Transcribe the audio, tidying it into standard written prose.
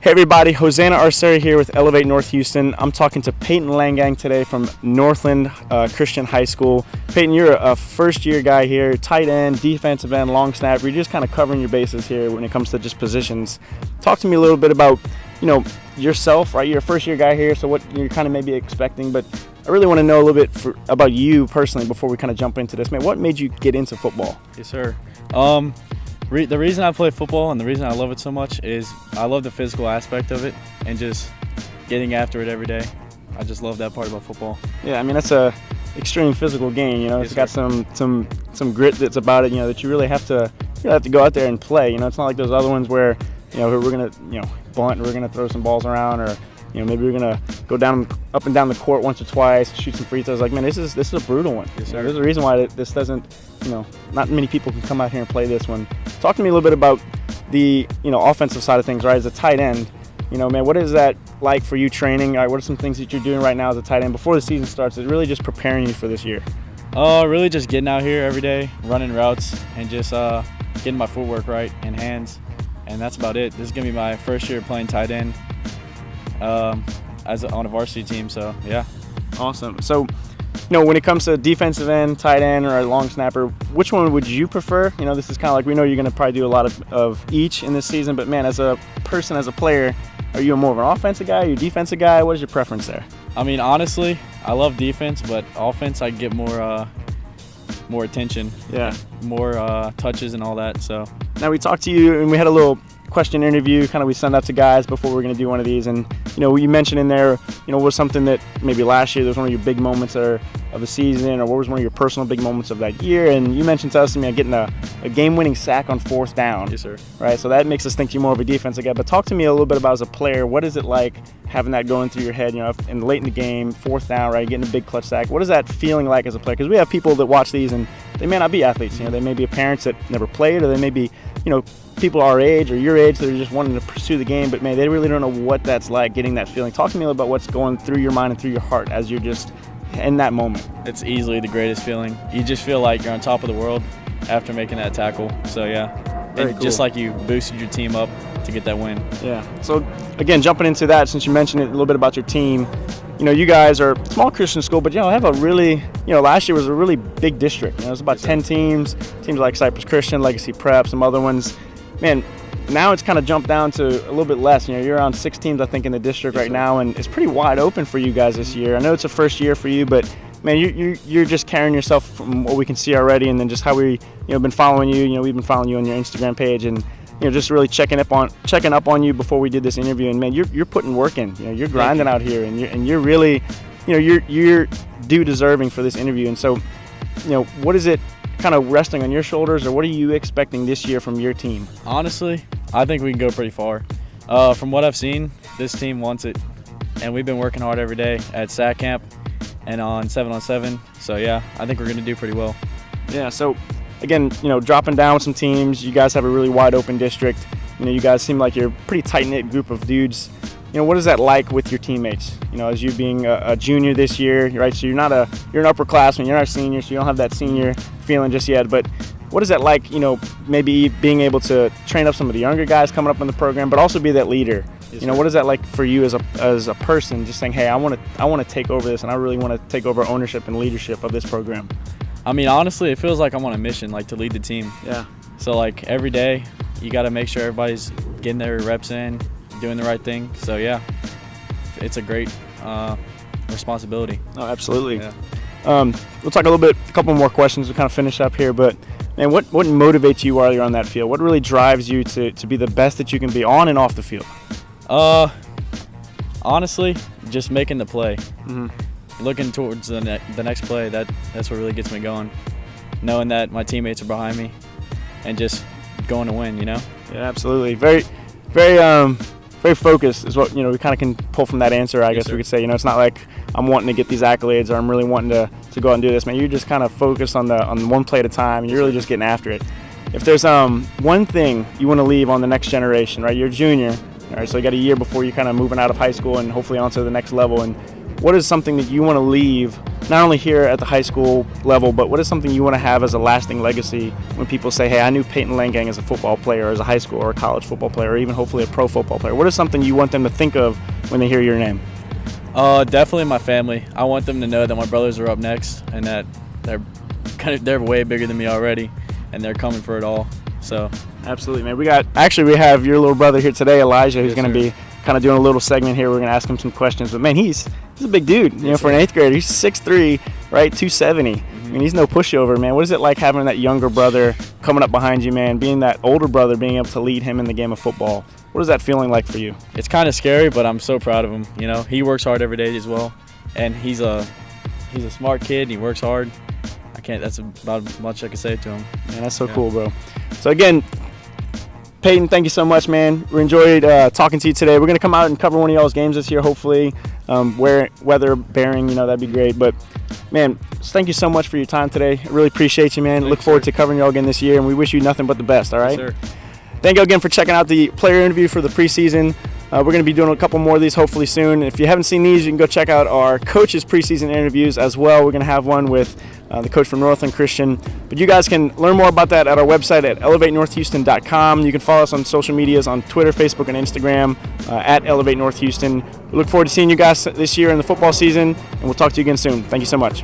Hey everybody, Hosanna Arceri here with Elevate North Houston. I'm talking to Peyton Langang today from Northland Christian High School. Peyton, you're a first-year guy here, tight end, defensive end, long snapper. You're just kind of covering your bases here when it comes to just positions. Talk to me a little bit about, yourself, right? You're a first-year guy here, so what you're kind of maybe expecting, but I really want to know a little bit about you personally before we kind of jump into this. Man, what made you get into football? Yes, sir. The reason I play football and the reason I love it so much is I love the physical aspect of it and just getting after it every day. I just love that part about football. Yeah, I mean, that's a extreme physical game. It's got some grit that's about it. That you really have to go out there and play. It's not like those other ones where we're gonna bunt and we're gonna throw some balls around, or maybe we're gonna go up and down the court once or twice, shoot some free throws. Like, man, this is a brutal one. Yes, sir. There's a reason why this doesn't. Not many people can come out here and play this one. Talk to me a little bit about the offensive side of things, right? As a tight end, man, what is that like for you training? All right, what are some things that you're doing right now as a tight end before the season starts? It's really just preparing you for this year. Really just getting out here every day, running routes, and just getting my footwork right and hands, and that's about it. This is gonna be my first year playing tight end on a varsity team, so yeah. Awesome. So, when it comes to defensive end, tight end, or a long snapper, which one would you prefer? This is kind of like, we know you're going to probably do a lot of each in this season, but man, as a person, as a player, are you more of an offensive guy? Are you a defensive guy? What is your preference there? I mean, honestly, I love defense, but offense, I get more attention. Yeah. More touches and all that, so. Now, we talked to you, and we had a little question interview, we send out to guys before we're going to do one of these, and you mentioned in there, was something that maybe last year there was one of your big moments of the season, or what was one of your personal big moments of that year, and you mentioned to us, getting a game-winning sack on 4th down. Yes, sir. Right, so that makes us think you're more of a defensive guy, but talk to me a little bit about, as a player, what is it like having that going through your head, and late in the game, 4th down, right, getting a big clutch sack? What is that feeling like as a player? Because we have people that watch these, and they may not be athletes, they may be parents that never played, or they may be, people our age or your age that are just wanting to pursue the game, but man, they really don't know what that's like, getting that feeling. Talk to me about what's going through your mind and through your heart as you're just in that moment. It's easily the greatest feeling. You just feel like you're on top of the world after making that tackle. So yeah, Very and cool. Just like you boosted your team up to get that win. Yeah. So again, jumping into that, since you mentioned it a little bit about your team, you guys are a small Christian school, but have a really, last year was a really big district. It was about 10 teams like Cypress Christian, Legacy Prep, some other ones. Man, now it's kind of jumped down to a little bit less. You're around 6 teams, I think, in the district right now, and it's pretty wide open for you guys this year. I know it's a first year for you, but man, you're just carrying yourself from what we can see already, and then just how we been following you. We've been following you on your Instagram page, and just really checking up on you before we did this interview. And man, you're putting work in. You're grinding out here, and you're really, you're due deserving for this interview. And so, what is it kind of resting on your shoulders, or what are you expecting this year from your team? Honestly, I think we can go pretty far. From what I've seen, this team wants it, and we've been working hard every day at SAC camp and on 7-on-7. So yeah, I think we're going to do pretty well. Yeah. So again, dropping down with some teams, you guys have a really wide open district. You guys seem like you're a pretty tight knit group of dudes. What is that like with your teammates? As you being a junior this year, right? So you're an upperclassman, you're not a senior, so you don't have that senior feeling just yet. But what is that like? Maybe being able to train up some of the younger guys coming up in the program, but also be that leader. Yes, what is that like for you as a person? Just saying, hey, I want to take over this, and I really want to take over ownership and leadership of this program. I mean, honestly, it feels like I'm on a mission, to lead the team. Yeah. So every day, you got to make sure everybody's getting their reps in, doing the right thing. So yeah, it's a great responsibility. Oh, absolutely. Yeah. We'll talk a couple more questions to kind of finish up here, but man, what motivates you while you're on that field? What really drives you to be the best that you can be on and off the field? Honestly, just making the play. Mm-hmm. Looking towards the next play, that's what really gets me going. Knowing that my teammates are behind me and just going to win, Yeah, absolutely. Very, very, very focused is what, we kind of can pull from that answer, I guess sir. we could say. It's not like I'm wanting to get these accolades or I'm really wanting to go out and do this. Man, you're just kind of focused on one play at a time, and you're really just getting after it. If there's one thing you want to leave on the next generation, right? You're a junior, all right, so you got a year before you're kind of moving out of high school and hopefully onto the next level. And what is something that you want to leave, not only here at the high school level, but what is something you want to have as a lasting legacy when people say, hey, I knew Peyton Langang as a football player, as a high school or a college football player, or even hopefully a pro football player? What is something you want them to think of when they hear your name? Definitely my family. I want them to know that my brothers are up next and that they're way bigger than me already, and they're coming for it all. So absolutely, man. We have your little brother here today, Elijah, who's going to be kind of doing a little segment here. We're going to ask him some questions. But man, he's a big dude. You know, for an 8th grader, he's 6'3", right, 270. I mean, he's no pushover, man. What is it like having that younger brother coming up behind you, man? Being that older brother, being able to lead him in the game of football. What is that feeling like for you? It's kind of scary, but I'm so proud of him. You know, he works hard every day as well, and he's a smart kid. And he works hard. That's about as much I can say to him. Man, that's so cool, bro. So again, Peyton, thank you so much, man. We enjoyed talking to you today. We're going to come out and cover one of y'all's games this year, hopefully. Weather bearing, you know, that'd be great. But, man, thank you so much for your time today. I really appreciate you, man. Look forward to covering y'all again this year, and we wish you nothing but the best, all right? Yes, sir. Thank you again for checking out the player interview for the preseason. We're going to be doing a couple more of these hopefully soon. If you haven't seen these, you can go check out our coaches' preseason interviews as well. We're going to have one with the coach from Northland, Christian. But you guys can learn more about that at our website at elevatenorthhouston.com. You can follow us on social medias on Twitter, Facebook, and Instagram at Elevate North Houston. We look forward to seeing you guys this year in the football season, and we'll talk to you again soon. Thank you so much.